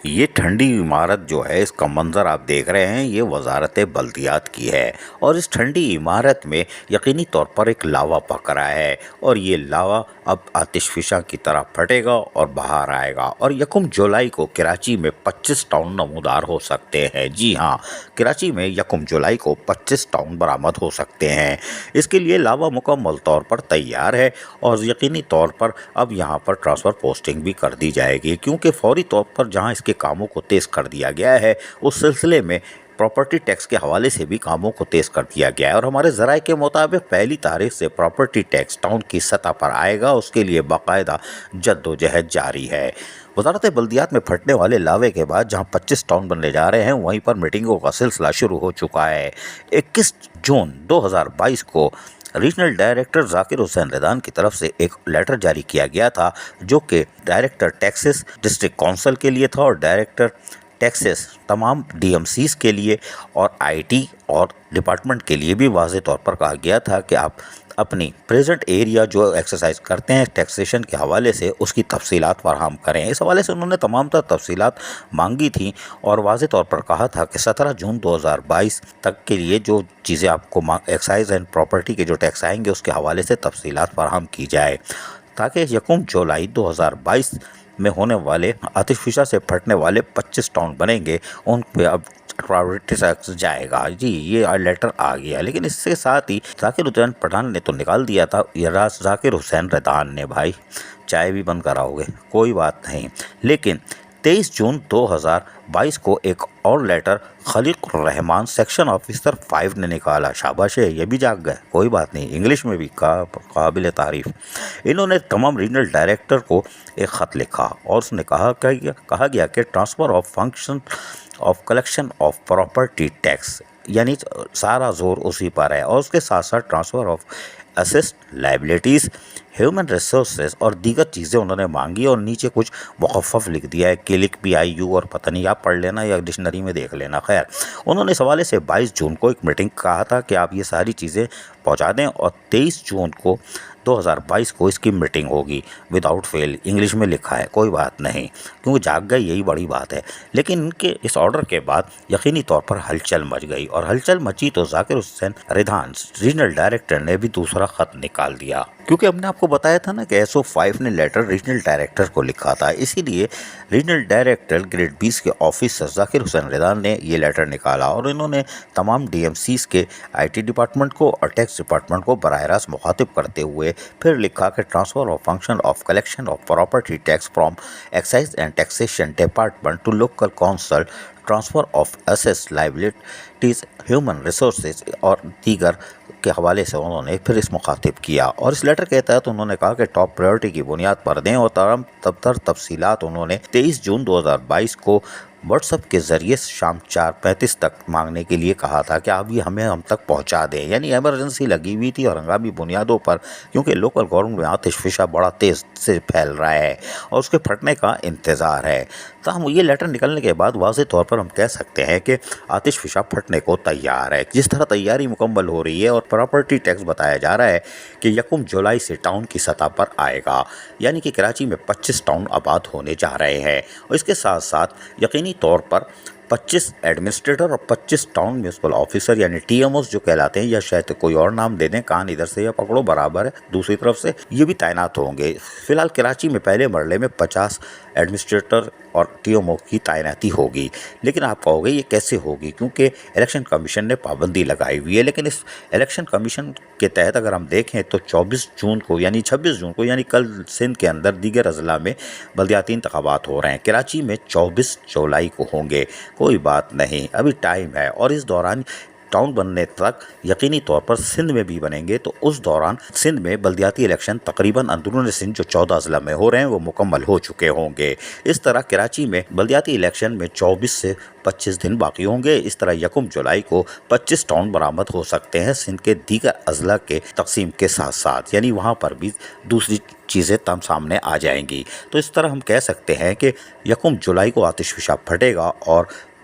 یہ ٹھنڈی عمارت جو ہے، اس کا منظر آپ دیکھ رہے ہیں، یہ وزارت بلدیات کی ہے، اور اس ٹھنڈی عمارت میں یقینی طور پر ایک لاوا پک رہا ہے، اور یہ لاوا اب آتش فشاں کی طرح پھٹے گا اور باہر آئے گا، اور 1 جولائی کو کراچی میں 25 ٹن نمودار ہو سکتے ہیں۔ جی ہاں، کراچی میں 1 جولائی کو 25 ٹن برآمد ہو سکتے ہیں۔ اس کے لیے لاوا مکمل طور پر تیار ہے، اور یقینی طور پر اب یہاں پر ٹرانسفر پوسٹنگ بھی کر دی جائے گی، کیونکہ فوری طور پر جہاں اس کے کاموں کو تیز کر دیا گیا ہے، اس سلسلے میں پراپرٹی ٹیکس کے حوالے سے بھی کاموں کو تیز کر دیا گیا ہے، اور ہمارے ذرائع کے مطابق 1 تاریخ سے پراپرٹی ٹیکس ٹاؤن کی سطح پر آئے گا۔ اس کے لیے باقاعدہ جدوجہد جاری ہے۔ وزارت بلدیات میں پھٹنے والے لاوے کے بعد جہاں 25 ٹاؤن بننے جا رہے ہیں، وہیں پر میٹنگوں کا سلسلہ شروع ہو چکا ہے۔ 21 جون 2022 کو ریجنل ڈائریکٹر ذاکر حسین ریدان کی طرف سے ایک لیٹر جاری کیا گیا تھا، جو کہ ڈائریکٹر ٹیکسز ڈسٹرکٹ کونسل کے لیے تھا، اور ڈائریکٹر ٹیکسز تمام ڈی ایم سیز کے لیے اور آئی ٹی اور ڈپارٹمنٹ کے لیے بھی واضح طور پر کہا گیا تھا کہ آپ اپنی پریزنٹ ایریا جو ایکسرسائز کرتے ہیں ٹیکسیشن کے حوالے سے، اس کی تفصیلات فراہم کریں۔ اس حوالے سے انہوں نے تمام تر تفصیلات مانگی تھیں، اور واضح طور پر کہا تھا کہ 17 جون 2022 تک کے لیے جو چیزیں آپ کو ایکسائز اینڈ پراپرٹی کے جو ٹیکس آئیں گے، اس کے حوالے سے تفصیلات فراہم کی جائے، تاکہ 1 جولائی 2022 میں ہونے والے آتش فشاں سے پھٹنے والے 25 ٹاؤن بنیں گے، ان پہ اب پراپرٹی ٹیکس جائے گا۔ جی، یہ لیٹر آ گیا، لیکن اس کے ساتھ ہی ذاکر حسین پٹھان نے تو نکال دیا تھا، ذاکر حسین ریدان نے بھائی چائے بھی بند کراؤ گے، کوئی بات نہیں، لیکن 23 جون 2022 کو ایک اور لیٹر خلیق الرحمان سیکشن آفیسر 5 نے نکالا۔ شاباش ہے، یہ بھی جاگ گئے، کوئی بات نہیں، انگلش میں بھی قابل تعریف۔ انہوں نے تمام ریجنل ڈائریکٹر کو ایک خط لکھا، اور اس نے کہا گیا کہ transfer of function of collection of property tax, یعنی سارا زور اسی پر ہے، اور اس کے ساتھ ساتھ transfer of assist liabilities, human resources اور دیگر چیزیں انہوں نے مانگی، اور نیچے کچھ مخفف لکھ دیا ہے، KLICPIU، اور پتہ نہیں آپ پڑھ لینا یا ڈکشنری میں دیکھ لینا۔ خیر، انہوں نے اس حوالے سے 22 جون کو ایک میٹنگ کہا تھا کہ آپ یہ ساری چیزیں پہنچا دیں، اور 23 جون کو 2022 کو اس کی میٹنگ ہوگی ود آؤٹ فیل۔ انگلش میں لکھا ہے، کوئی بات نہیں، کیونکہ جاگ گئے، یہی بڑی بات ہے۔ لیکن ان کے اس آرڈر کے بعد یقینی طور پر ہلچل مچ گئی، اور ہلچل مچی تو ذاکر حسین ریدان ریجنل ڈائریکٹر نے بھی دوسرا خط نکال دیا، کیونکہ ہم نے آپ کو بتایا تھا نا کہ SO5 نے لیٹر ریجنل ڈائریکٹر کو لکھا تھا، اسی لیے ریجنل ڈائریکٹر گریڈ 20 کے آفیسر ذاکر حسین ریدان نے یہ لیٹر نکالا، اور انہوں نے تمام DMCs کے IT ڈپارٹمنٹ کو اور ٹیکس ڈپارٹمنٹ کو براہ راست مخاطب کرتے ہوئے پھر لکھا کہ transfer of function of collection of property tax from excise and taxation department to local council, transfer of assets liabilities, human resources اور دیگر کے حوالے سے انہوں نے پھر اس مخاطب کیا، اور اس لیٹر کے تحت انہوں نے کہا کہ ٹاپ پرائیورٹی کی بنیاد پر دیں، اور تمام تفصیلات انہوں نے 23 جون 2022 کو واٹس ایپ کے ذریعے شام 4:35 تک مانگنے کے لیے کہا تھا کہ آپ یہ ہم تک پہنچا دیں، یعنی ایمرجنسی لگی ہوئی تھی اور ہنگامی بنیادوں پر، کیونکہ لوکل گورنمنٹ میں آتش فشاں بڑا تیز سے پھیل رہا ہے اور اس کے پھٹنے کا انتظار ہے۔ تاہم یہ لیٹر نکلنے کے بعد واضح طور پر ہم کہہ سکتے ہیں کہ آتش فشاں پھٹنے کو تیار ہے۔ جس طرح تیاری مکمل ہو رہی ہے، اور پراپرٹی ٹیکس بتایا جا رہا ہے کہ 1 جولائی سے ٹاؤن کی سطح پر آئے گا، یعنی کہ کراچی میں 25 ٹاؤن آباد ہونے جا رہے ہیں، اور اس کے ساتھ ساتھ یقینی طور پر 25 ایڈمنسٹریٹر اور 25 ٹاؤن میونسپل آفیسر یعنی TMOs جو کہلاتے ہیں، یا شاید کوئی اور نام دے دیں، کان ادھر سے یا پکڑو برابر ہے دوسری طرف سے، یہ بھی تعینات ہوں گے۔ فی الحال کراچی میں پہلے مرحلے میں 50 ایڈمنسٹریٹر اور TMO کی تعیناتی ہوگی، لیکن آپ کہو گے یہ کیسے ہوگی، کیونکہ الیکشن کمیشن نے پابندی لگائی ہوئی ہے، لیکن اس الیکشن کمیشن کے تحت اگر ہم دیکھیں تو 26 جون کو یعنی کل سندھ کے اندر دیگر اضلاع میں بلدیاتی انتخابات ہو رہے ہیں، کراچی میں 24 جولائی کو ہوں گے، کوئی بات نہیں، ابھی ٹائم ہے، اور اس دوران ٹاؤن بننے تک یقینی طور پر سندھ میں بھی بنیں گے، تو اس دوران سندھ میں بلدیاتی الیکشن تقریباً اندرون سندھ جو 14 اضلاع میں ہو رہے ہیں وہ مکمل ہو چکے ہوں گے۔ اس طرح کراچی میں بلدیاتی الیکشن میں 24 سے 25 دن باقی ہوں گے۔ اس طرح 1 جولائی کو 25 ٹاؤن برآمد ہو سکتے ہیں سندھ کے دیگر اضلاع کے تقسیم کے ساتھ ساتھ، یعنی وہاں پر بھی دوسری چیزیں سامنے آ جائیں گی۔ تو اس طرح ہم کہہ سکتے ہیں کہ 1 جولائی کو آتش فشاں پھٹے گا، اور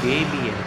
KBS